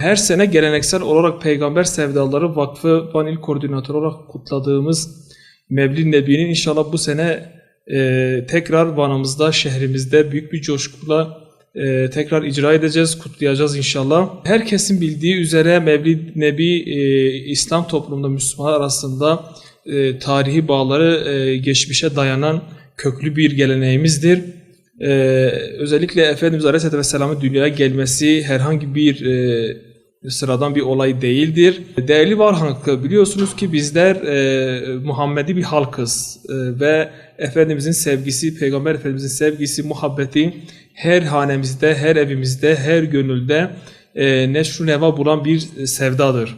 Her sene geleneksel olarak Peygamber Sevdaları Vakfı Van İl Koordinatörü olarak kutladığımız Mevlid Nebi'nin inşallah bu sene tekrar Van'ımızda, şehrimizde büyük bir coşkuyla tekrar icra edeceğiz, kutlayacağız inşallah. Herkesin bildiği üzere Mevlid Nebi İslam toplumunda Müslümanlar arasında tarihi bağları geçmişe dayanan köklü bir geleneğimizdir. Özellikle Efendimiz Aleyhisselatü Vesselam'ın dünyaya gelmesi herhangi bir sıradan bir olay değildir. Değerli var halkı, biliyorsunuz ki bizler Muhammedi bir halkız ve Efendimizin sevgisi, Peygamber Efendimizin sevgisi, muhabbeti her hanemizde, her evimizde, her gönülde neşru neva bulan bir sevdadır.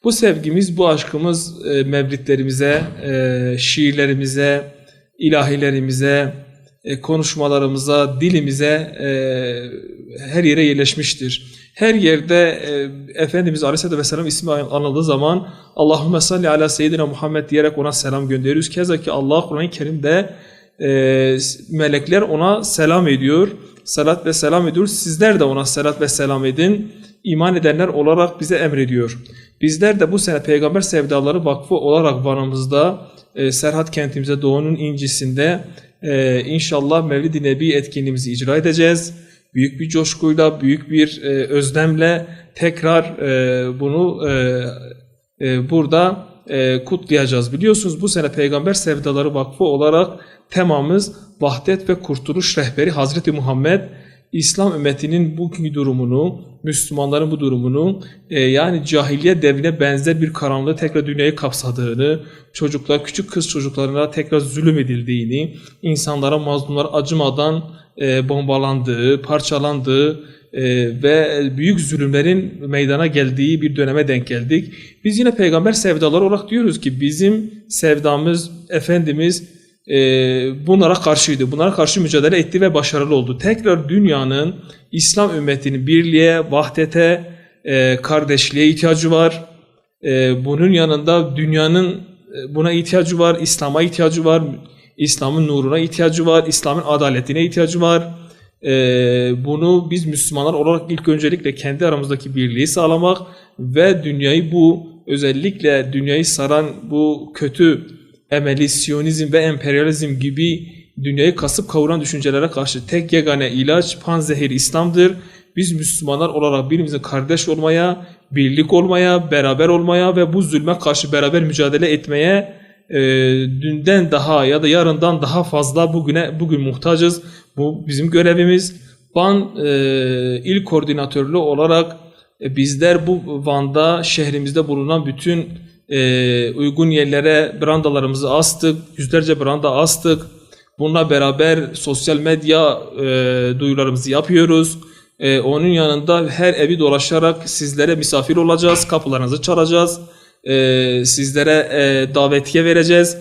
Bu sevgimiz, bu aşkımız mevlidlerimize, şiirlerimize, ilahilerimize, konuşmalarımıza, dilimize her yere yerleşmiştir. Her yerde Efendimiz Aleyhisselatü Vesselam ismi anıldığı zaman Allahümme salli ala seyyidina Muhammed diyerek ona selam gönderiyoruz. Keza ki Allah Kur'an-ı Kerim'de melekler ona selam ediyor. Salat ve selam ediyoruz. Sizler de ona salat ve selam edin. İman edenler olarak bize emrediyor. Bizler de bu sene Peygamber Sevdaları Vakfı olarak Van'ımızda Serhat kentimize Doğu'nun incisinde inşallah Mevlid-i Nebi etkinliğimizi icra edeceğiz. Büyük bir coşkuyla, büyük bir özlemle tekrar bunu burada kutlayacağız. Biliyorsunuz bu sene Peygamber Sevdaları Vakfı olarak temamız vahdet ve kurtuluş rehberi Hazreti Muhammed. İslam ümmetinin bugünkü durumunu, Müslümanların bu durumunu yani cahiliye devrine benzer bir karanlığı tekrar dünyayı kapsadığını, çocuklar, küçük kız çocuklarına tekrar zulüm edildiğini, insanlara, mazlumlara acımadan bombalandığı, parçalandığı ve büyük zulümlerin meydana geldiği bir döneme denk geldik. Biz yine Peygamber Sevdaları olarak diyoruz ki bizim sevdamız, Efendimiz bunlara karşıydı. Bunlara karşı mücadele etti ve başarılı oldu. Tekrar dünyanın, İslam ümmetinin birliğe, vahdete, kardeşliğe ihtiyacı var. Bunun yanında dünyanın buna ihtiyacı var, İslam'a ihtiyacı var, İslam'ın nuruna ihtiyacı var, İslam'ın adaletine ihtiyacı var. Bunu biz Müslümanlar olarak ilk öncelikle kendi aramızdaki birliği sağlamak ve dünyayı özellikle dünyayı saran bu kötü emeli, Siyonizm ve emperyalizm gibi dünyayı kasıp kavuran düşüncelere karşı tek yegane ilaç panzehir İslam'dır. Biz Müslümanlar olarak birbirimizin kardeş olmaya, birlik olmaya, beraber olmaya ve bu zulme karşı beraber mücadele etmeye dünden daha ya da yarından daha fazla bugün muhtacız. Bu bizim görevimiz. Van İl Koordinatörlüğü olarak bizler bu Van'da, şehrimizde bulunan bütün uygun yerlere brandalarımızı astık. Yüzlerce branda astık. Bununla beraber sosyal medya duyurularımızı yapıyoruz. Onun yanında her evi dolaşarak sizlere misafir olacağız. Kapılarınızı çalacağız. Sizlere davetiye vereceğiz.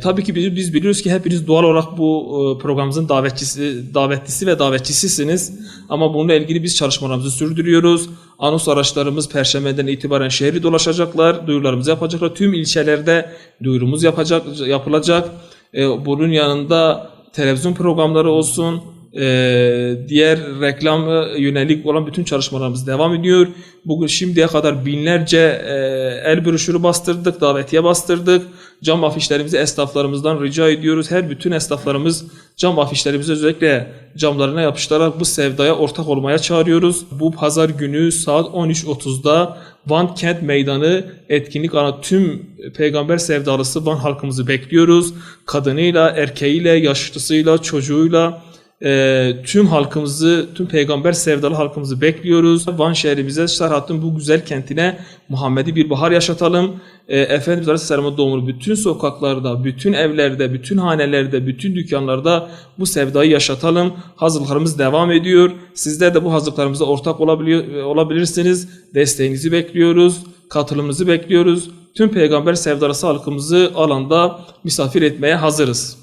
Tabii ki biz biliyoruz ki hepiniz doğal olarak bu programımızın davetlisi ve davetçisisiniz. Ama bununla ilgili biz çalışmalarımızı sürdürüyoruz. Anons araçlarımız Perşembe'den itibaren şehri dolaşacaklar. Duyurularımızı yapacaklar. Tüm ilçelerde duyurumuz yapılacak. Bunun yanında televizyon programları olsun, diğer reklama yönelik olan bütün çalışmalarımız devam ediyor. Bugün şimdiye kadar binlerce el broşürü bastırdık, davetiye bastırdık. Cam afişlerimizi esnaflarımızdan rica ediyoruz. Bütün esnaflarımız cam afişlerimizi özellikle camlarına yapıştırarak bu sevdaya ortak olmaya çağırıyoruz. Bu pazar günü saat 13.30'da Van Kent Meydanı etkinlik alanı tüm Peygamber sevdalısı Van halkımızı bekliyoruz. Kadınıyla, erkeğiyle, yaşlısıyla, çocuğuyla tüm halkımızı, tüm Peygamber sevdalı halkımızı bekliyoruz. Van şehrimize, Serhat'ın bu güzel kentine Muhammed'i bir bahar yaşatalım. Efendimiz Aleyhisselam'ın doğumunu bütün sokaklarda, bütün evlerde, bütün hanelerde, bütün dükkanlarda bu sevdayı yaşatalım. Hazırlıklarımız devam ediyor. Sizler de bu hazırlıklarımıza ortak olabilirsiniz. Desteğinizi bekliyoruz. Katılımınızı bekliyoruz. Tüm Peygamber sevdalısı halkımızı alanda misafir etmeye hazırız.